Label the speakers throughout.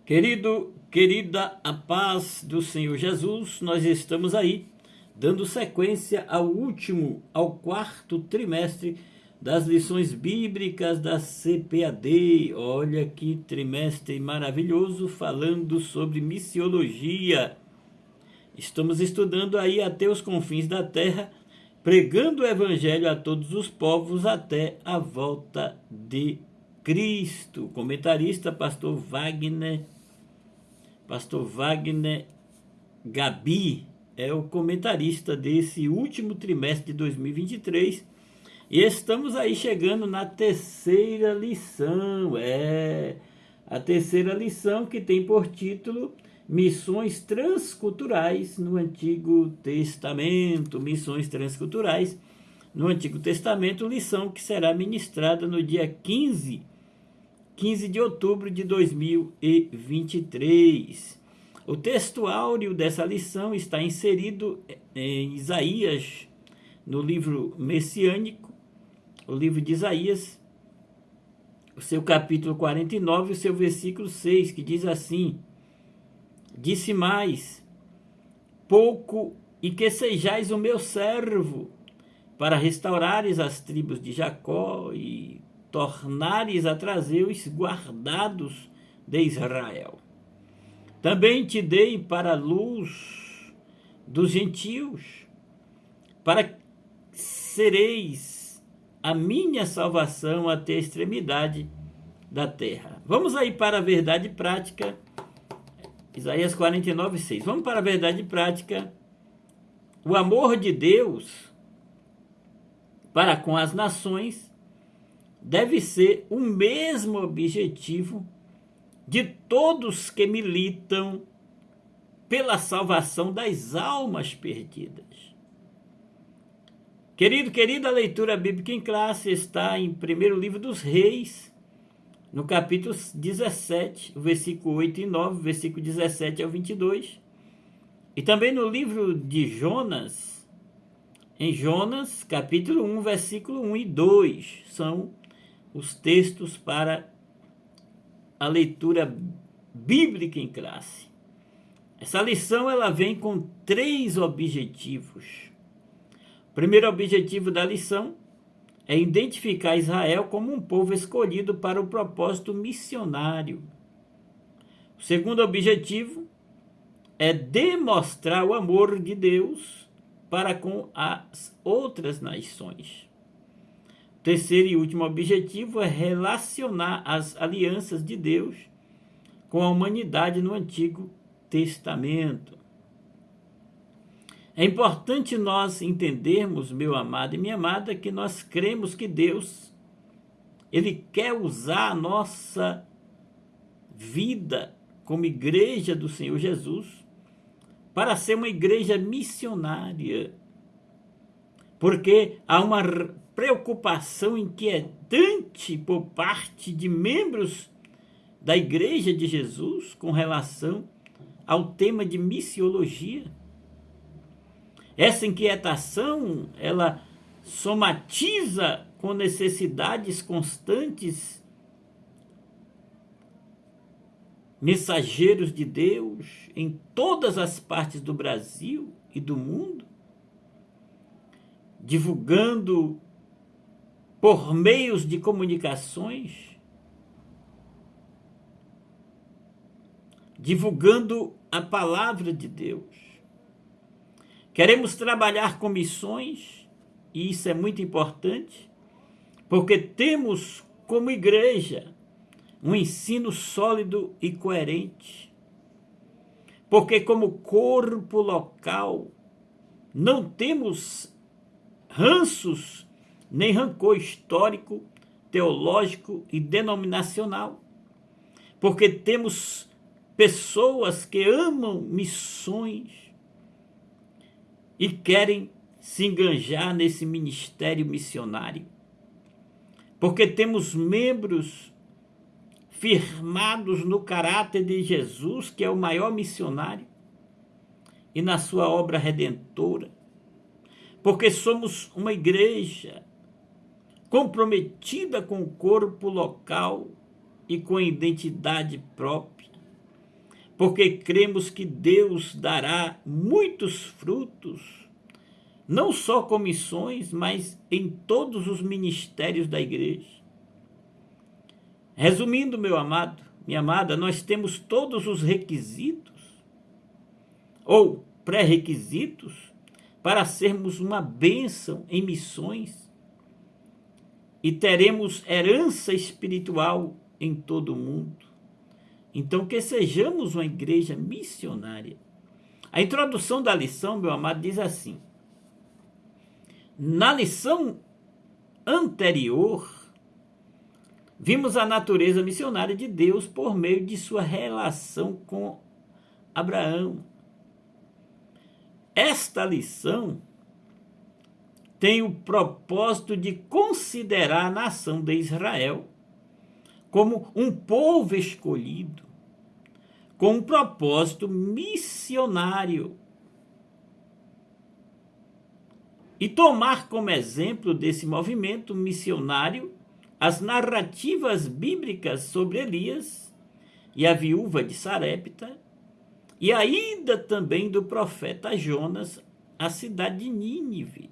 Speaker 1: Querida, a paz do Senhor Jesus, nós estamos aí dando sequência ao quarto trimestre das lições bíblicas da CPAD. Olha que trimestre maravilhoso falando sobre missiologia. Estamos estudando aí até os confins da terra, pregando o evangelho a todos os povos até a volta de Cristo. Comentarista, Pastor Wagner Gabi é o comentarista desse último trimestre de 2023 e estamos aí chegando na terceira lição, a terceira lição que tem por título Missões Transculturais no Antigo Testamento, lição que será ministrada no dia 15 de outubro de 2023. O texto áureo dessa lição está inserido em Isaías, no livro messiânico, o livro de Isaías, o seu capítulo 49, o seu versículo 6, que diz assim: Disse mais, pouco e que sejais o meu servo, para restaurares as tribos de Jacó e tornares a trazer os guardados de Israel. Também te dei para a luz dos gentios, para sereis a minha salvação até a extremidade da terra. Vamos aí para a verdade prática, Isaías 49, 6. Vamos para a verdade prática. O amor de Deus para com as nações deve ser o mesmo objetivo de todos que militam pela salvação das almas perdidas. Querida, a leitura bíblica em classe está em primeiro livro dos Reis, no capítulo 17, versículo 8 e 9, versículo 17 ao 22. E também no livro de Jonas, em Jonas, capítulo 1, versículo 1 e 2. São os textos para a leitura bíblica em classe. Essa lição ela vem com 3 objetivos. O primeiro objetivo da lição é identificar Israel como um povo escolhido para o propósito missionário. O segundo objetivo é demonstrar o amor de Deus para com as outras nações. O terceiro e último objetivo é relacionar as alianças de Deus com a humanidade no Antigo Testamento. É importante nós entendermos, meu amado e minha amada, que nós cremos que Deus, Ele quer usar a nossa vida como igreja do Senhor Jesus para ser uma igreja missionária. Porque há uma preocupação inquietante por parte de membros da Igreja de Jesus com relação ao tema de missiologia. Essa inquietação, ela somatiza com necessidades constantes, mensageiros de Deus em todas as partes do Brasil e do mundo, divulgando por meios de comunicações, divulgando a palavra de Deus. Queremos trabalhar com missões, e isso é muito importante, porque temos como igreja um ensino sólido e coerente. Porque como corpo local não temos ranços nem rancor histórico, teológico e denominacional. Porque temos pessoas que amam missões e querem se enganjar nesse ministério missionário. Porque temos membros firmados no caráter de Jesus, que é o maior missionário, e na sua obra redentora. Porque somos uma igreja comprometida com o corpo local e com a identidade própria. porque cremos que Deus dará muitos frutos, não só com missões, mas em todos os ministérios da igreja. Resumindo, meu amado, minha amada, nós temos todos os requisitos, ou pré-requisitos, para sermos uma bênção em missões e teremos herança espiritual em todo o mundo. Então, que sejamos uma igreja missionária. A introdução da lição, meu amado, diz assim: na lição anterior, vimos a natureza missionária de Deus por meio de sua relação com Abraão. Esta lição tem o propósito de considerar a nação de Israel como um povo escolhido, com um propósito missionário, e tomar como exemplo desse movimento missionário as narrativas bíblicas sobre Elias e a viúva de Sarepta, e a ida também do profeta Jonas à cidade de Nínive.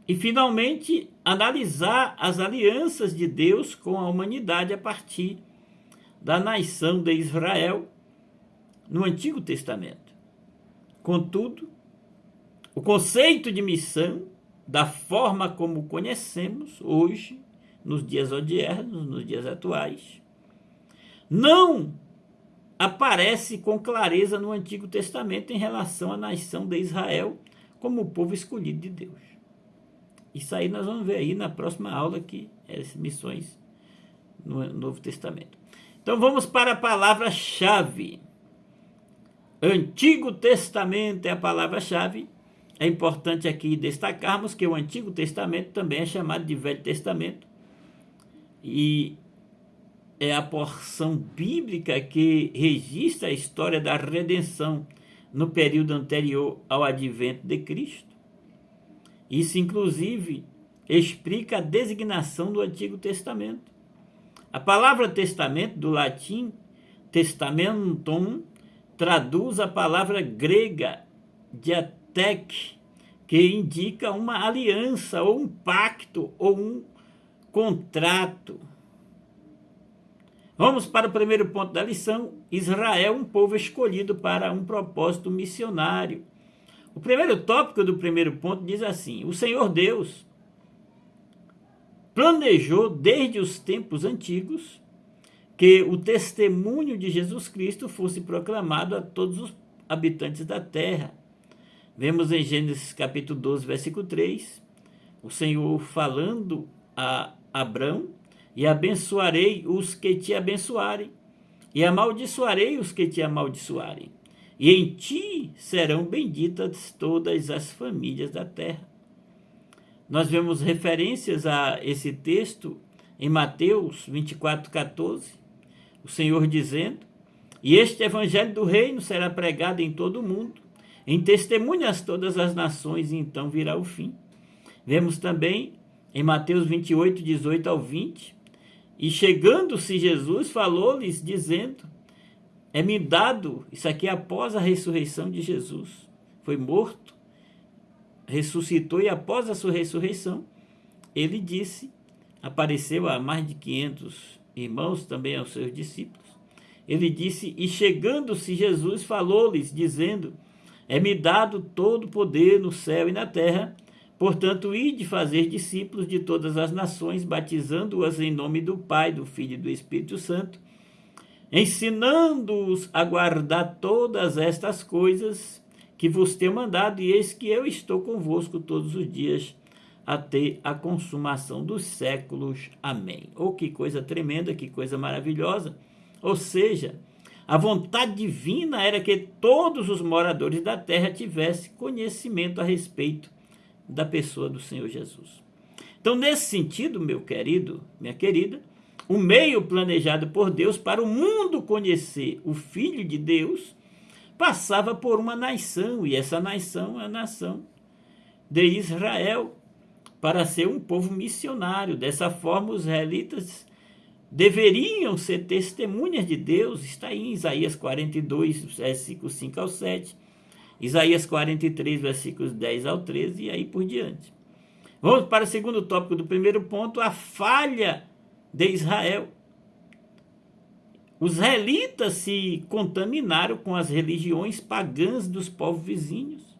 Speaker 1: E, finalmente, analisar as alianças de Deus com a humanidade a partir da nação de Israel no Antigo Testamento. Contudo, o conceito de missão, da forma como conhecemos hoje, nos dias odiernos, nos dias atuais, não aparece com clareza no Antigo Testamento em relação à nação de Israel como o povo escolhido de Deus. Isso aí nós vamos ver aí na próxima aula, que é as missões no Novo Testamento. Então vamos para a palavra-chave. Antigo Testamento é a palavra-chave. É importante aqui destacarmos que o Antigo Testamento também é chamado de Velho Testamento. E é a porção bíblica que registra a história da redenção no período anterior ao advento de Cristo. Isso, inclusive, explica a designação do Antigo Testamento. A palavra testamento, do latim testamentum, traduz a palavra grega diatek, que indica uma aliança, ou um pacto, ou um contrato. Vamos para o primeiro ponto da lição: Israel, um povo escolhido para um propósito missionário. O primeiro tópico do primeiro ponto diz assim: o Senhor Deus planejou desde os tempos antigos que o testemunho de Jesus Cristo fosse proclamado a todos os habitantes da terra. Vemos em Gênesis capítulo 12, versículo 3, o Senhor falando a Abrão: e abençoarei os que te abençoarem, e amaldiçoarei os que te amaldiçoarem. E em ti serão benditas todas as famílias da terra. Nós vemos referências a esse texto em Mateus 24:14, o Senhor dizendo: e este evangelho do reino será pregado em todo o mundo, em testemunhas todas as nações, e então virá o fim. Vemos também em Mateus 28:18 ao 20, e chegando-se Jesus, falou-lhes, dizendo: é-me dado, isso aqui é após a ressurreição de Jesus, foi morto, ressuscitou, e após a sua ressurreição, ele disse, apareceu a mais de 500 irmãos, também aos seus discípulos, ele disse: e chegando-se Jesus, falou-lhes, dizendo: é-me dado todo o poder no céu e na terra, portanto, ide fazer discípulos de todas as nações, batizando-as em nome do Pai, do Filho e do Espírito Santo, ensinando-os a guardar todas estas coisas que vos tenho mandado, e eis que eu estou convosco todos os dias, até a consumação dos séculos. Amém. Oh, que coisa tremenda, que coisa maravilhosa. Ou seja, a vontade divina era que todos os moradores da terra tivessem conhecimento a respeito da pessoa do Senhor Jesus. Então, nesse sentido, meu querido, minha querida, o meio planejado por Deus para o mundo conhecer o Filho de Deus passava por uma nação, e essa nação é a nação de Israel, para ser um povo missionário. Dessa forma, os israelitas deveriam ser testemunhas de Deus, está em Isaías 42, versículos 5 ao 7, Isaías 43, versículos 10 ao 13 e aí por diante. Vamos para o segundo tópico do primeiro ponto, a falha de Israel. Os israelitas se contaminaram com as religiões pagãs dos povos vizinhos.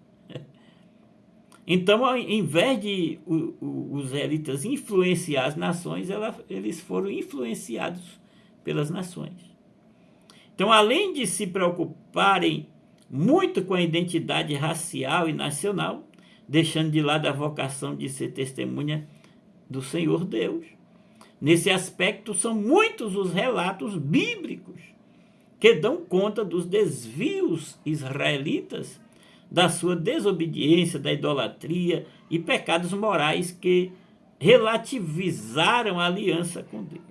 Speaker 1: Então, ao invés de os israelitas influenciar as nações, eles foram influenciados pelas nações. Então, além de se preocuparem muito com a identidade racial e nacional, deixando de lado a vocação de ser testemunha do Senhor Deus, nesse aspecto são muitos os relatos bíblicos que dão conta dos desvios israelitas, da sua desobediência, da idolatria e pecados morais que relativizaram a aliança com Deus.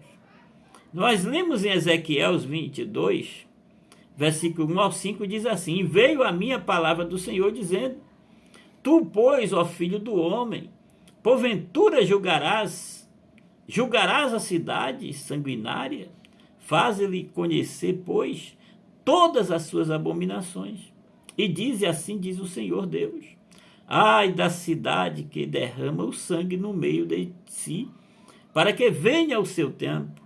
Speaker 1: Nós lemos em Ezequiel 22, versículo 1 ao 5, diz assim: "E veio a minha palavra do Senhor, dizendo: Tu, pois, ó filho do homem, porventura julgarás a cidade sanguinária? Faze-lhe conhecer, pois, todas as suas abominações. E dize assim, diz o Senhor Deus: Ai da cidade que derrama o sangue no meio de si, para que venha o seu tempo,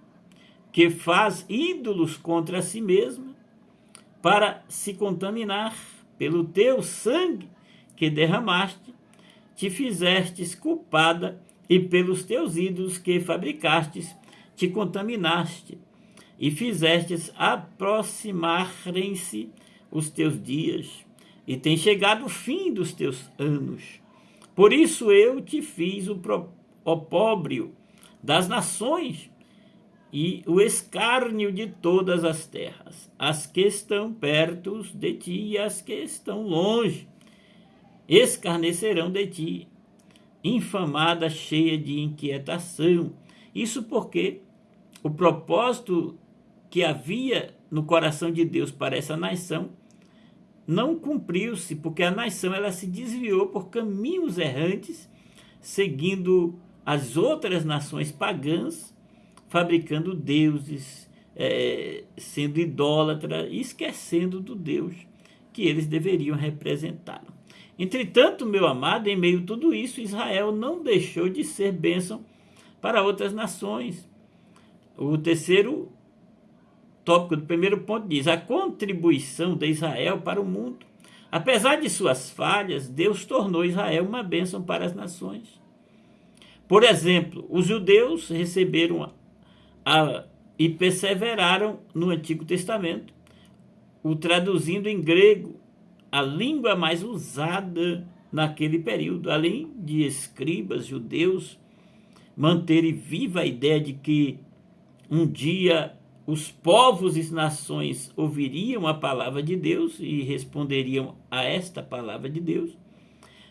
Speaker 1: que faz ídolos contra si mesma, para se contaminar pelo teu sangue que derramaste, te fizestes culpada, e pelos teus ídolos que fabricastes, te contaminaste, e fizestes aproximarem-se os teus dias, e tem chegado o fim dos teus anos. Por isso eu te fiz o opróbrio das nações e o escárnio de todas as terras, as que estão perto de ti e as que estão longe, escarnecerão de ti, infamada, cheia de inquietação. Isso porque o propósito que havia no coração de Deus para essa nação não cumpriu-se, porque a nação ela se desviou por caminhos errantes, seguindo as outras nações pagãs, fabricando deuses, sendo idólatra e esquecendo do Deus que eles deveriam representar. Entretanto, meu amado, em meio a tudo isso, Israel não deixou de ser bênção para outras nações. O terceiro tópico do primeiro ponto diz: a contribuição de Israel para o mundo. Apesar de suas falhas, Deus tornou Israel uma bênção para as nações. Por exemplo, os judeus receberam e perseveraram no Antigo Testamento, o traduzindo em grego, a língua mais usada naquele período, além de escribas judeus manterem viva a ideia de que um dia os povos e nações ouviriam a palavra de Deus e responderiam a esta palavra de Deus.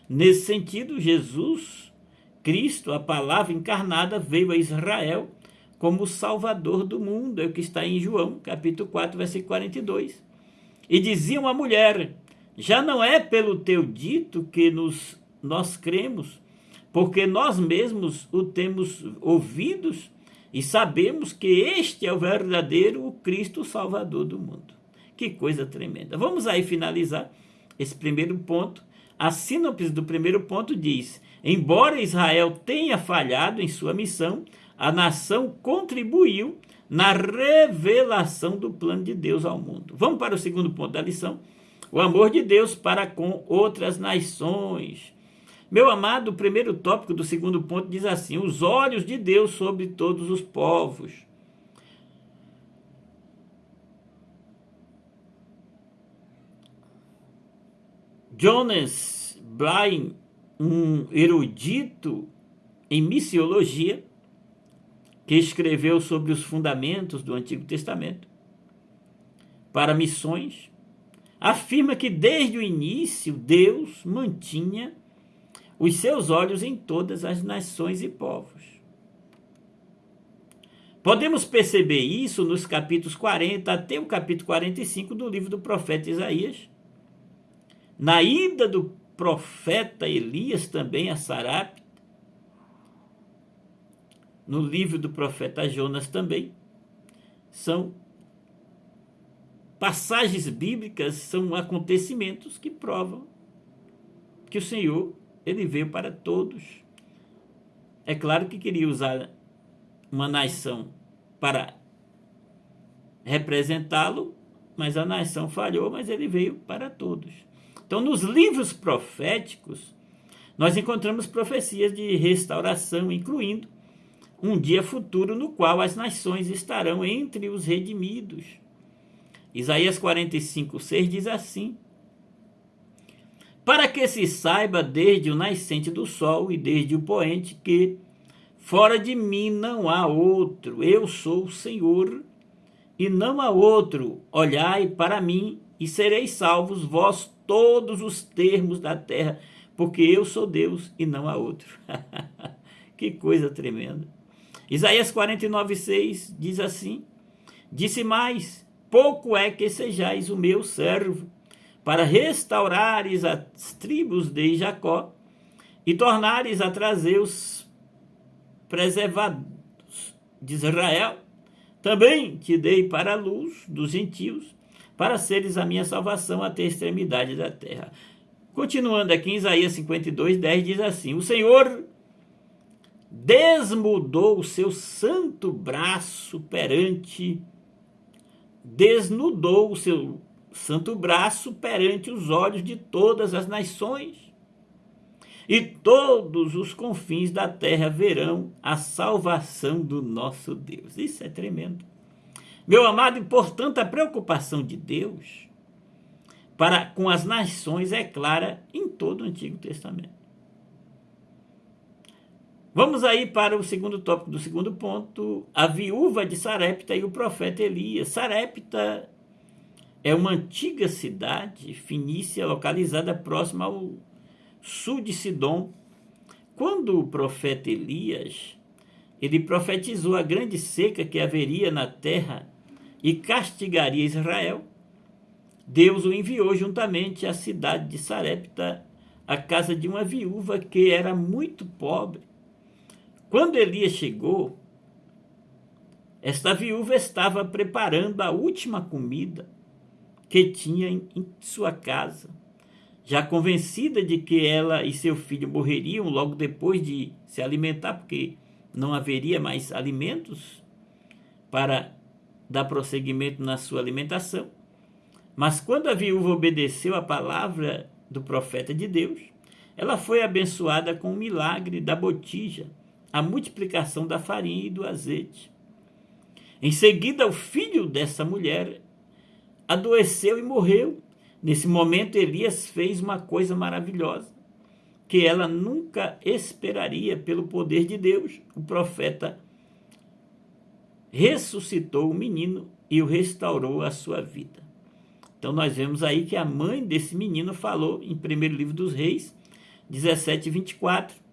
Speaker 1: Nesse sentido, Jesus Cristo, a palavra encarnada, veio a Israel como o Salvador do mundo, é o que está em João, capítulo 4, versículo 42. E dizia uma mulher: já não é pelo teu dito que nós cremos, porque nós mesmos o temos ouvidos e sabemos que este é o verdadeiro Cristo Salvador do mundo. Que coisa tremenda. Vamos aí finalizar esse primeiro ponto. A síntese do primeiro ponto diz: embora Israel tenha falhado em sua missão, a nação contribuiu na revelação do plano de Deus ao mundo. Vamos para o segundo ponto da lição: o amor de Deus para com outras nações. Meu amado, o primeiro tópico do segundo ponto diz assim: os olhos de Deus sobre todos os povos. Jonas Blaine, um erudito em missiologia, que escreveu sobre os fundamentos do Antigo Testamento para missões, afirma que desde o início Deus mantinha os seus olhos em todas as nações e povos. Podemos perceber isso nos capítulos 40 até o capítulo 45 do livro do profeta Isaías, na ida do profeta Elias também a Sarapta, no livro do profeta Jonas também, são passagens bíblicas, são acontecimentos que provam que o Senhor, ele veio para todos. É claro que queria usar uma nação para representá-lo, mas a nação falhou, mas ele veio para todos. Então, nos livros proféticos, nós encontramos profecias de restauração, incluindo um dia futuro no qual as nações estarão entre os redimidos. Isaías 45:6 diz assim: para que se saiba desde o nascente do sol e desde o poente que fora de mim não há outro, eu sou o Senhor e não há outro, olhai para mim e sereis salvos vós todos os termos da terra, porque eu sou Deus e não há outro. Que coisa tremenda. Isaías 49:6 diz assim: disse mais, pouco é que sejais o meu servo, para restaurares as tribos de Jacó e tornares a trazer os preservados de Israel. Também te dei para a luz dos gentios, para seres a minha salvação até a extremidade da terra. Continuando aqui em Isaías 52:10 diz assim: o Senhor desnudou o seu santo braço perante os olhos de todas as nações, e todos os confins da terra verão a salvação do nosso Deus. Isso é tremendo. Meu amado, e portanto a preocupação de Deus com as nações é clara em todo o Antigo Testamento. Vamos aí para o segundo tópico do segundo ponto, a viúva de Sarepta e o profeta Elias. Sarepta é uma antiga cidade fenícia localizada próxima ao sul de Sidom. Quando o profeta Elias, ele profetizou a grande seca que haveria na terra e castigaria Israel, Deus o enviou juntamente à cidade de Sarepta, à casa de uma viúva que era muito pobre. Quando Elias chegou, esta viúva estava preparando a última comida que tinha em sua casa, já convencida de que ela e seu filho morreriam logo depois de se alimentar, porque não haveria mais alimentos para dar prosseguimento na sua alimentação. Mas quando a viúva obedeceu a palavra do profeta de Deus, ela foi abençoada com o milagre da botija, a multiplicação da farinha e do azeite. Em seguida, o filho dessa mulher adoeceu e morreu. Nesse momento, Elias fez uma coisa maravilhosa, que ela nunca esperaria pelo poder de Deus. O profeta ressuscitou o menino e o restaurou à sua vida. Então nós vemos aí que a mãe desse menino falou em 1º livro dos Reis, 17:24.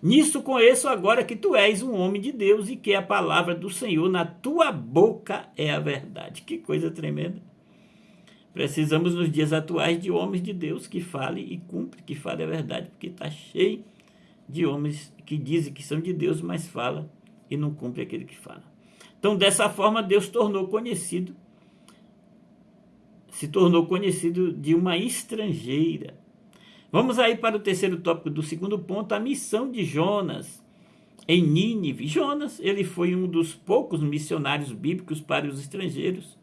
Speaker 1: Nisto conheço agora que tu és um homem de Deus e que a palavra do Senhor na tua boca é a verdade. Que coisa tremenda. Precisamos nos dias atuais de homens de Deus que falem e cumprem, que falem a verdade, porque está cheio de homens que dizem que são de Deus, mas falam e não cumprem aquele que fala. Então, dessa forma, Deus se tornou conhecido de uma estrangeira. Vamos aí para o terceiro tópico do segundo ponto, a missão de Jonas em Nínive. Jonas, ele foi um dos poucos missionários bíblicos para os estrangeiros.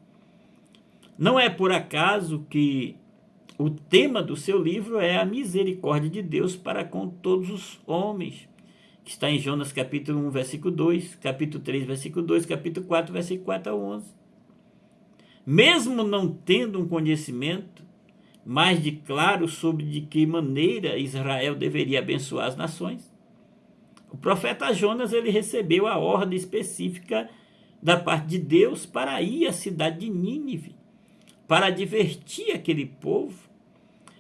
Speaker 1: Não é por acaso que o tema do seu livro é a misericórdia de Deus para com todos os homens, que está em Jonas capítulo 1, versículo 2, capítulo 3, versículo 2, capítulo 4, versículo 4 a 11. Mesmo não tendo um conhecimento mais de claro sobre de que maneira Israel deveria abençoar as nações, o profeta Jonas ele recebeu a ordem específica da parte de Deus para ir à cidade de Nínive, para advertir aquele povo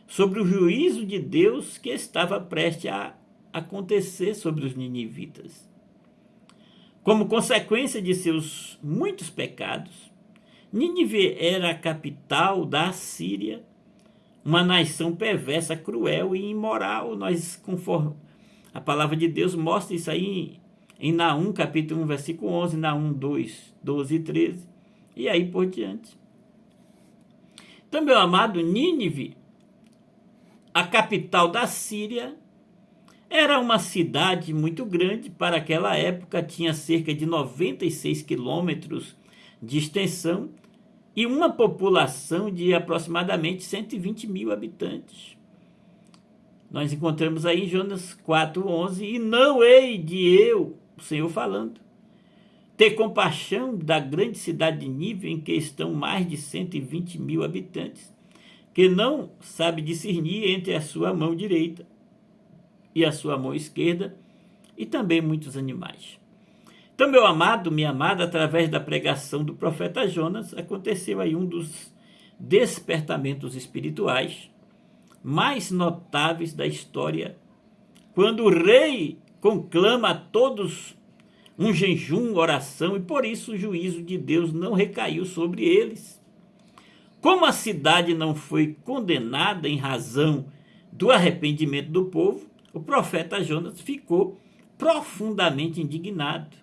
Speaker 1: sobre o juízo de Deus que estava prestes a acontecer sobre os ninivitas. Como consequência de seus muitos pecados, Nínive era a capital da Assíria, uma nação perversa, cruel e imoral. Conforme a palavra de Deus mostra isso aí em Naum, capítulo 1, versículo 11, Naum 2, 12 e 13, E aí por diante. Então, meu amado, Nínive, a capital da Síria, era uma cidade muito grande para aquela época, tinha cerca de 96 quilômetros de extensão e uma população de aproximadamente 120 mil habitantes. Nós encontramos aí em Jonas 4:11, e não hei de eu, o Senhor falando, ter compaixão da grande cidade de Nínive, em que estão mais de 120 mil habitantes, que não sabe discernir entre a sua mão direita e a sua mão esquerda, e também muitos animais. Então, meu amado, minha amada, através da pregação do profeta Jonas, aconteceu aí um dos despertamentos espirituais mais notáveis da história, quando o rei conclama a todos um jejum, oração, e por isso o juízo de Deus não recaiu sobre eles. Como a cidade não foi condenada em razão do arrependimento do povo, o profeta Jonas ficou profundamente indignado.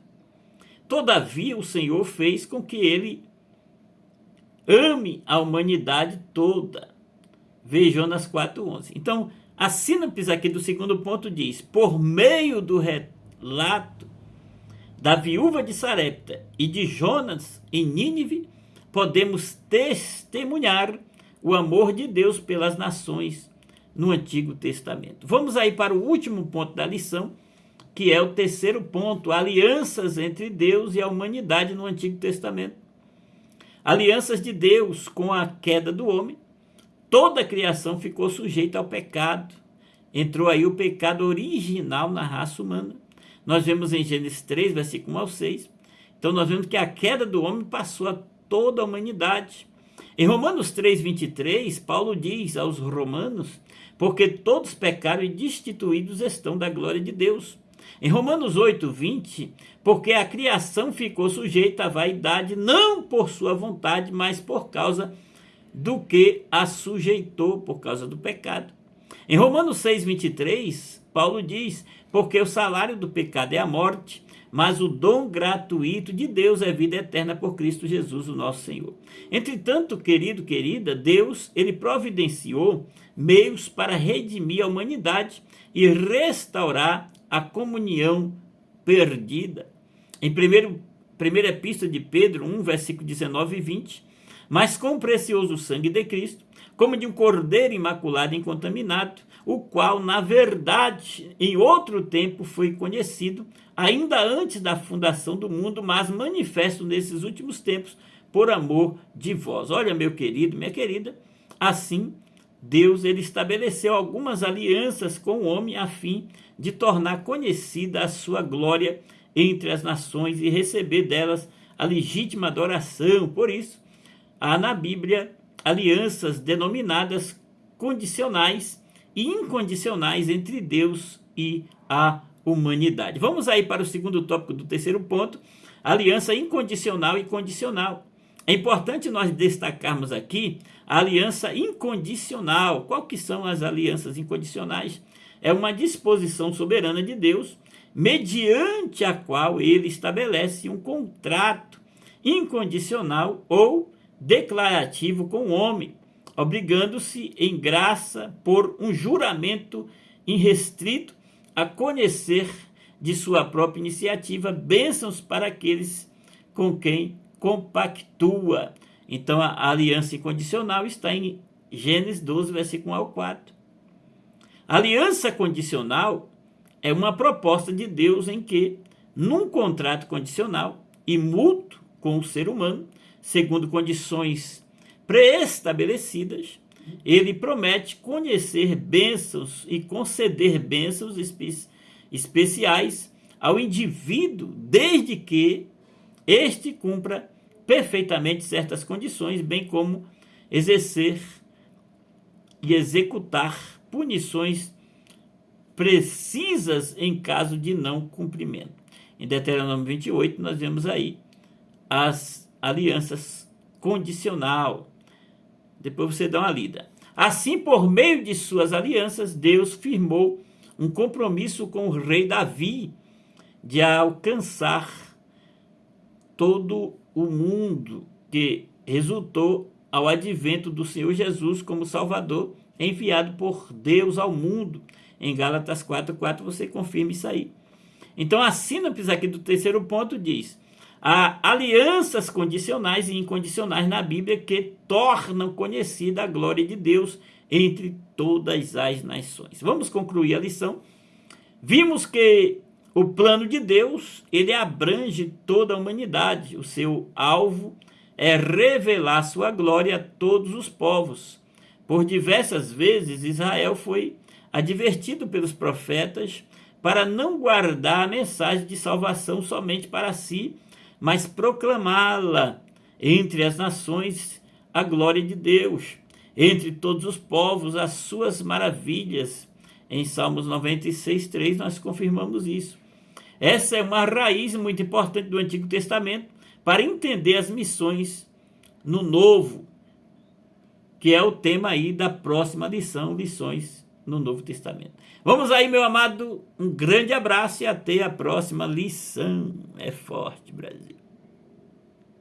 Speaker 1: Todavia, o Senhor fez com que ele ame a humanidade toda. Vê Jonas 4:11. Então, a sínopse aqui do segundo ponto diz: por meio do relato da viúva de Sarepta e de Jonas em Nínive, podemos testemunhar o amor de Deus pelas nações no Antigo Testamento. Vamos aí para o último ponto da lição, que é o terceiro ponto: alianças entre Deus e a humanidade no Antigo Testamento. Alianças de Deus com a queda do homem. Toda a criação ficou sujeita ao pecado. Entrou aí o pecado original na raça humana. Nós vemos em Gênesis 3, versículo 1 ao 6. Então nós vemos que a queda do homem passou a toda a humanidade. Em Romanos 3:23, Paulo diz aos romanos: porque todos pecaram e destituídos estão da glória de Deus. Em Romanos 8:20, porque a criação ficou sujeita à vaidade, não por sua vontade, mas por causa do que a sujeitou, por causa do pecado. Em Romanos 6:23, Paulo diz: porque o salário do pecado é a morte, mas o dom gratuito de Deus é vida eterna por Cristo Jesus, o nosso Senhor. Entretanto, querido, querida, Deus, ele providenciou meios para redimir a humanidade e restaurar a comunhão perdida. Em primeira epístola de Pedro 1, versículo 19 e 20, mas com o precioso sangue de Cristo, como de um cordeiro imaculado e incontaminado, o qual, na verdade, em outro tempo foi conhecido, ainda antes da fundação do mundo, mas manifesto nesses últimos tempos, por amor de vós. Olha, meu querido, minha querida, assim Deus ele estabeleceu algumas alianças com o homem a fim de tornar conhecida a sua glória entre as nações e receber delas a legítima adoração. Por isso, há na Bíblia alianças denominadas condicionais e incondicionais entre Deus e a humanidade. Vamos aí para o segundo tópico do terceiro ponto: aliança incondicional e condicional. É importante nós destacarmos aqui a aliança incondicional. Qual que são as alianças incondicionais? É uma disposição soberana de Deus, mediante a qual ele estabelece um contrato incondicional ou declarativo com o homem, obrigando-se em graça por um juramento irrestrito a conhecer de sua própria iniciativa bênçãos para aqueles com quem compactua. Então a aliança incondicional está em Gênesis 12, versículo 1 ao 4. A aliança condicional é uma proposta de Deus em que, num contrato condicional e mútuo com o ser humano, segundo condições pré-estabelecidas, ele promete conhecer bênçãos e conceder bênçãos especiais ao indivíduo, desde que este cumpra perfeitamente certas condições, bem como exercer e executar punições precisas em caso de não cumprimento. Em Deuteronômio 28, nós vemos aí as alianças condicional. Depois você dá uma lida. Assim, por meio de suas alianças, Deus firmou um compromisso com o rei Davi de alcançar todo o mundo que resultou ao advento do Senhor Jesus como Salvador, enviado por Deus ao mundo. Em Gálatas 4:4 você confirma isso aí. Então a sínopse aqui do terceiro ponto diz: há alianças condicionais e incondicionais na Bíblia que tornam conhecida a glória de Deus entre todas as nações. Vamos concluir a lição. Vimos que o plano de Deus, ele abrange toda a humanidade. O seu alvo é revelar sua glória a todos os povos. Por diversas vezes, Israel foi advertido pelos profetas para não guardar a mensagem de salvação somente para si, mas proclamá-la entre as nações a glória de Deus, entre todos os povos as suas maravilhas. Em Salmos 96:3 nós confirmamos isso. Essa é uma raiz muito importante do Antigo Testamento para entender as missões no Novo, que é o tema aí da próxima lição, lições no Novo Testamento. Vamos aí, meu amado, um grande abraço e até a próxima lição. É forte, Brasil.